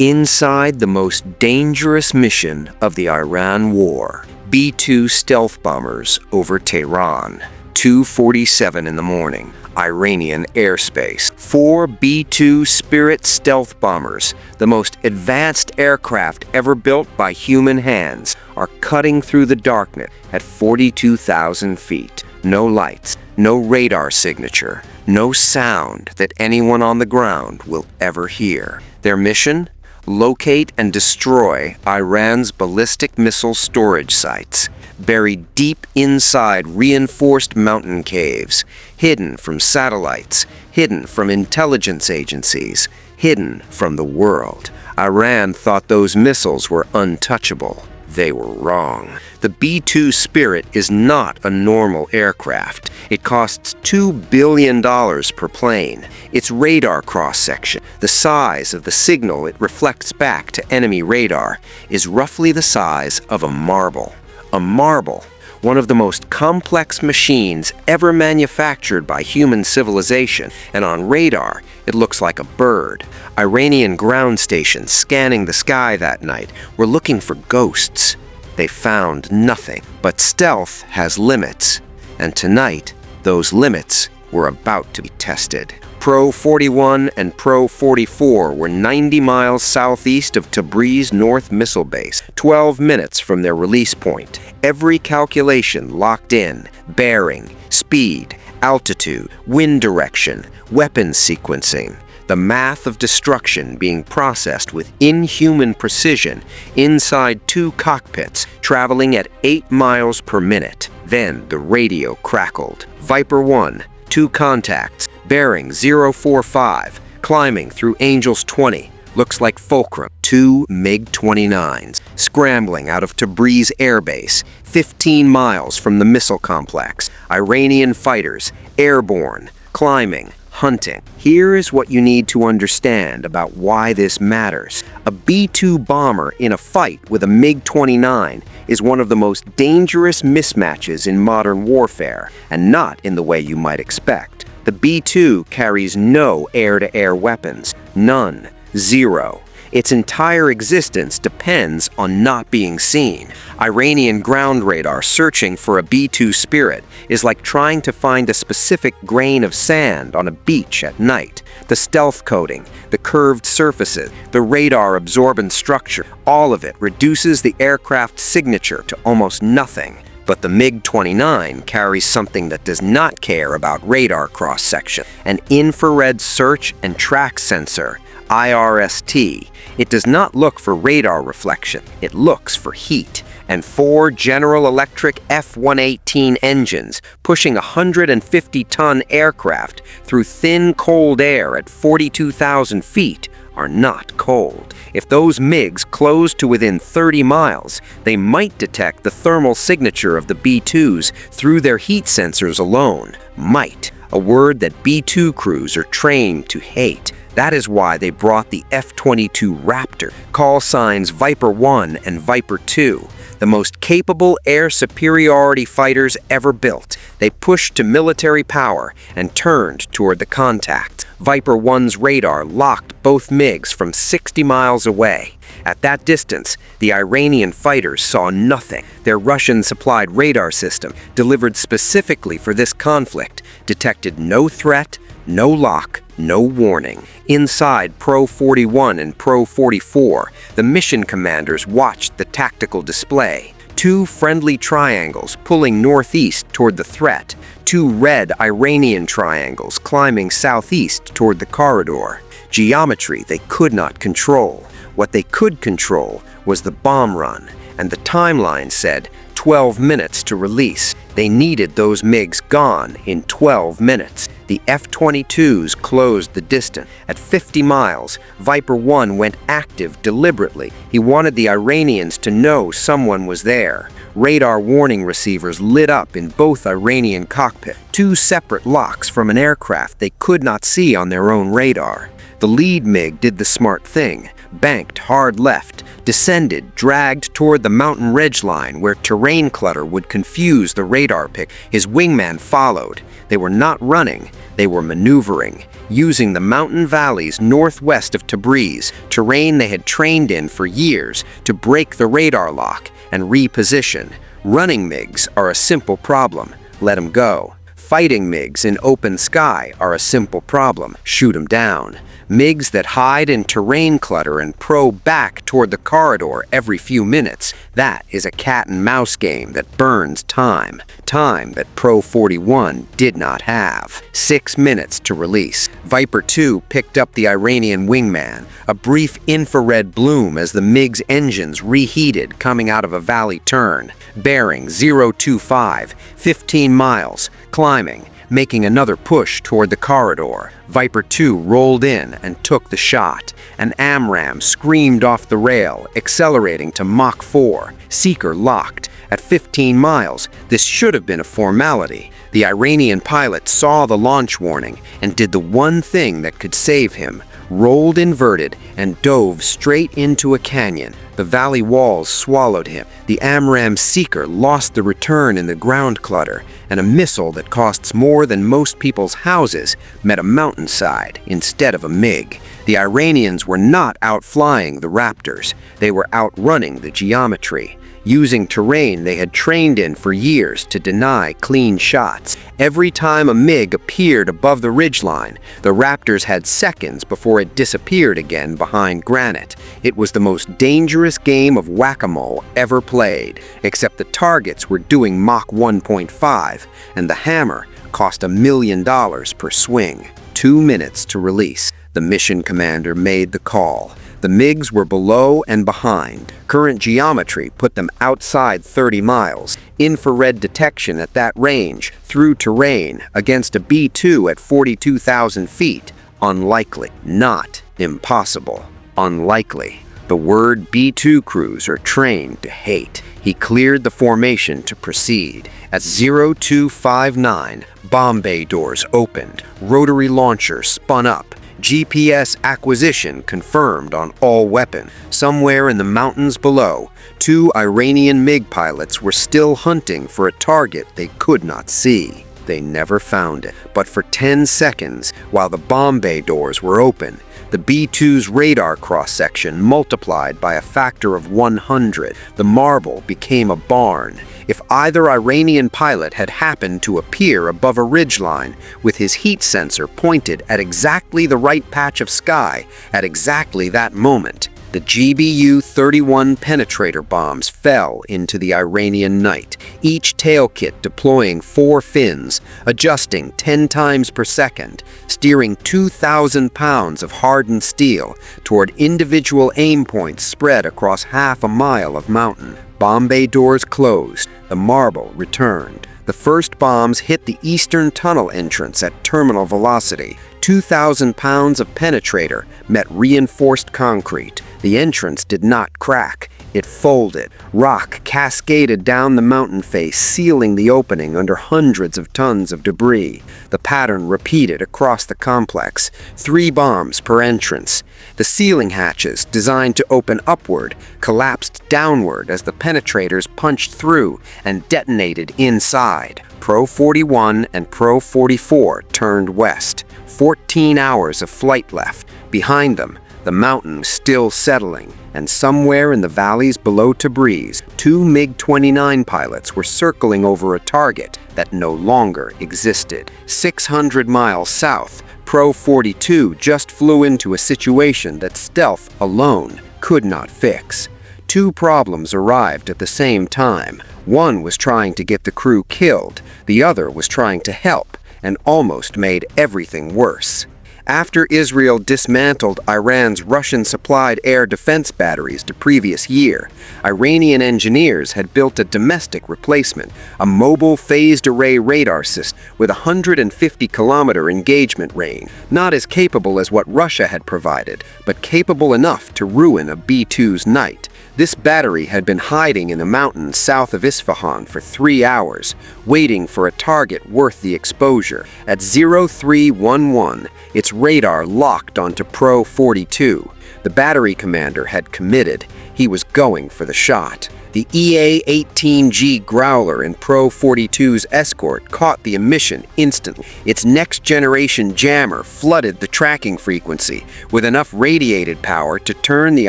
Inside the most dangerous mission of the Iran war, B-2 stealth bombers over Tehran. 2:47 in the morning, Iranian airspace. 4 B-2 Spirit stealth bombers, the most advanced aircraft ever built by human hands, are cutting through the darkness at 42,000 feet. No lights, no radar signature, no sound that anyone on the ground will ever hear. Their mission? Locate and destroy Iran's ballistic missile storage sites, buried deep inside reinforced mountain caves, hidden from satellites, hidden from intelligence agencies, hidden from the world. Iran thought those missiles were untouchable. They were wrong. The B-2 Spirit is not a normal aircraft. It costs $2 billion per plane. Its radar cross-section, the size of the signal it reflects back to enemy radar, is roughly the size of a marble. A marble, one of the most complex machines ever manufactured by human civilization, and on radar, it looks like a bird. Iranian ground stations scanning the sky that night were looking for ghosts. They found nothing. But stealth has limits, and tonight, those limits were about to be tested. Pro 41 and Pro 44 were 90 miles southeast of Tabriz North Missile Base, 12 minutes from their release point. Every calculation locked in: bearing, speed, altitude, wind direction, weapons sequencing. The math of destruction being processed with inhuman precision inside 2 cockpits, traveling at 8 miles per minute. Then the radio crackled. Viper 1, 2 contacts, bearing 045, climbing through Angels 20. Looks like fulcrum. 2 MiG-29s, scrambling out of Tabriz Air Base, 15 miles from the missile complex. Iranian fighters, airborne, climbing, hunting. Here is what you need to understand about why this matters. A B-2 bomber in a fight with a MiG-29 is one of the most dangerous mismatches in modern warfare, and not in the way you might expect. The B-2 carries no air-to-air weapons. None. Zero. Its entire existence depends on not being seen. Iranian ground radar searching for a B-2 Spirit is like trying to find a specific grain of sand on a beach at night. The stealth coating, the curved surfaces, the radar-absorbent structure, all of it reduces the aircraft's signature to almost nothing. But the MiG-29 carries something that does not care about radar cross-section: an infrared search and track sensor, IRST. It does not look for radar reflection, it looks for heat. And 4 General Electric F-118 engines pushing a 150-ton aircraft through thin, cold air at 42,000 feet are not cold. If those MiGs close to within 30 miles, they might detect the thermal signature of the B-2s through their heat sensors alone. Might, a word that B-2 crews are trained to hate. That is why they brought the F-22 Raptor, call signs Viper 1 and Viper 2, the most capable air superiority fighters ever built. They pushed to military power and turned toward the contacts. Viper 1's radar locked both MiGs from 60 miles away. At that distance, the Iranian fighters saw nothing. Their Russian-supplied radar system, delivered specifically for this conflict, detected no threat, no lock, no warning. Inside Pro 41 and Pro 44, the mission commanders watched the tactical display. 2 friendly triangles pulling northeast toward the threat. 2 red Iranian triangles climbing southeast toward the corridor. Geometry they could not control. What they could control was the bomb run, and the timeline said 12 minutes to release. They needed those MiGs gone in 12 minutes. The F-22s closed the distance. At 50 miles, Viper 1 went active deliberately. He wanted the Iranians to know someone was there. Radar warning receivers lit up in both Iranian cockpits, 2 separate locks from an aircraft they could not see on their own radar. The lead MiG did the smart thing, banked hard left, descended, dragged toward the mountain ridgeline where terrain clutter would confuse the radar pick. His wingman followed. They were not running, they were maneuvering. using the mountain valleys northwest of Tabriz, terrain they had trained in for years, to break the radar lock and reposition. Running MiGs are a simple problem. Let them go. Fighting MiGs in open sky are a simple problem. Shoot them down. MiGs that hide in terrain clutter and probe back toward the corridor every few minutes, that is a cat-and-mouse game that burns time. Time that Pro 41 did not have. 6 minutes to release. Viper 2 picked up the Iranian wingman. A brief infrared bloom as the MiG's engines reheated coming out of a valley turn. Bearing 025, 15 miles, climbing, making another push toward the corridor. Viper 2 rolled in and took the shot. An AMRAAM screamed off the rail, accelerating to Mach 4. Seeker locked. At 15 miles, this should have been a formality. The Iranian pilot saw the launch warning and did the one thing that could save him. Rolled inverted and dove straight into a canyon. The valley walls swallowed him. The AMRAAM Seeker lost the return in the ground clutter, and a missile that costs more than most people's houses met a mountainside instead of a MiG. The Iranians were not outflying the Raptors. They were outrunning the geometry, using terrain they had trained in for years to deny clean shots. Every time a MiG appeared above the ridgeline, the Raptors had seconds before it disappeared again behind granite. It was the most dangerous game of whack-a-mole ever played, except the targets were doing Mach 1.5, and the hammer cost $1 million per swing. 2 minutes to release. The mission commander made the call. The MiGs were below and behind. Current geometry put them outside 30 miles. Infrared detection at that range, through terrain, against a B-2 at 42,000 feet. Unlikely. Not impossible. Unlikely. The word B-2 crews are trained to hate. He cleared the formation to proceed. At 0259, bomb bay doors opened. Rotary launcher spun up. GPS acquisition confirmed on all weapon. Somewhere in the mountains below, 2 Iranian MiG pilots were still hunting for a target they could not see. They never found it. But for 10 seconds, while the bomb bay doors were open, the B-2's radar cross-section multiplied by a factor of 100. The marble became a barn. If either Iranian pilot had happened to appear above a ridgeline with his heat sensor pointed at exactly the right patch of sky at exactly that moment, the GBU-31 penetrator bombs fell into the Iranian night, each tail kit deploying 4 fins, adjusting 10 times per second, steering 2,000 pounds of hardened steel toward individual aim points spread across half a mile of mountain. Bomb bay doors closed. The marble returned. The first bombs hit the eastern tunnel entrance at terminal velocity. 2,000 pounds of penetrator met reinforced concrete. The entrance did not crack. It folded. Rock cascaded down the mountain face, sealing the opening under hundreds of tons of debris. The pattern repeated across the complex. 3 bombs per entrance. The ceiling hatches, designed to open upward, collapsed downward as the penetrators punched through and detonated inside. Pro 41 and Pro 44 turned west. 14 hours of flight left. Behind them, the mountain still settling, and somewhere in the valleys below Tabriz, 2 MiG-29 pilots were circling over a target that no longer existed. 600 miles south, Pro 42 just flew into a situation that stealth alone could not fix. 2 problems arrived at the same time. One was trying to get the crew killed, the other was trying to help, and almost made everything worse. After Israel dismantled Iran's Russian-supplied air defense batteries the previous year, Iranian engineers had built a domestic replacement, a mobile phased-array radar system with a 150-kilometer engagement range, not as capable as what Russia had provided, but capable enough to ruin a B-2's night. This battery had been hiding in the mountains south of Isfahan for 3 hours, waiting for a target worth the exposure. At 0311, its radar locked onto Pro 42. The battery commander had committed. He was going for the shot. The EA-18G Growler in Pro-42's escort caught the emission instantly. Its next-generation jammer flooded the tracking frequency with enough radiated power to turn the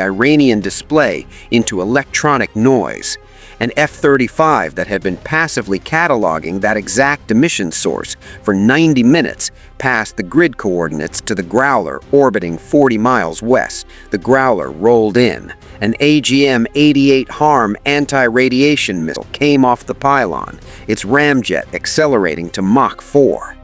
Iranian display into electronic noise. An F-35 that had been passively cataloging that exact emission source for 90 minutes passed the grid coordinates to the Growler orbiting 40 miles west. The Growler rolled in. An AGM-88 HARM anti-radiation missile came off the pylon, its ramjet accelerating to Mach 4.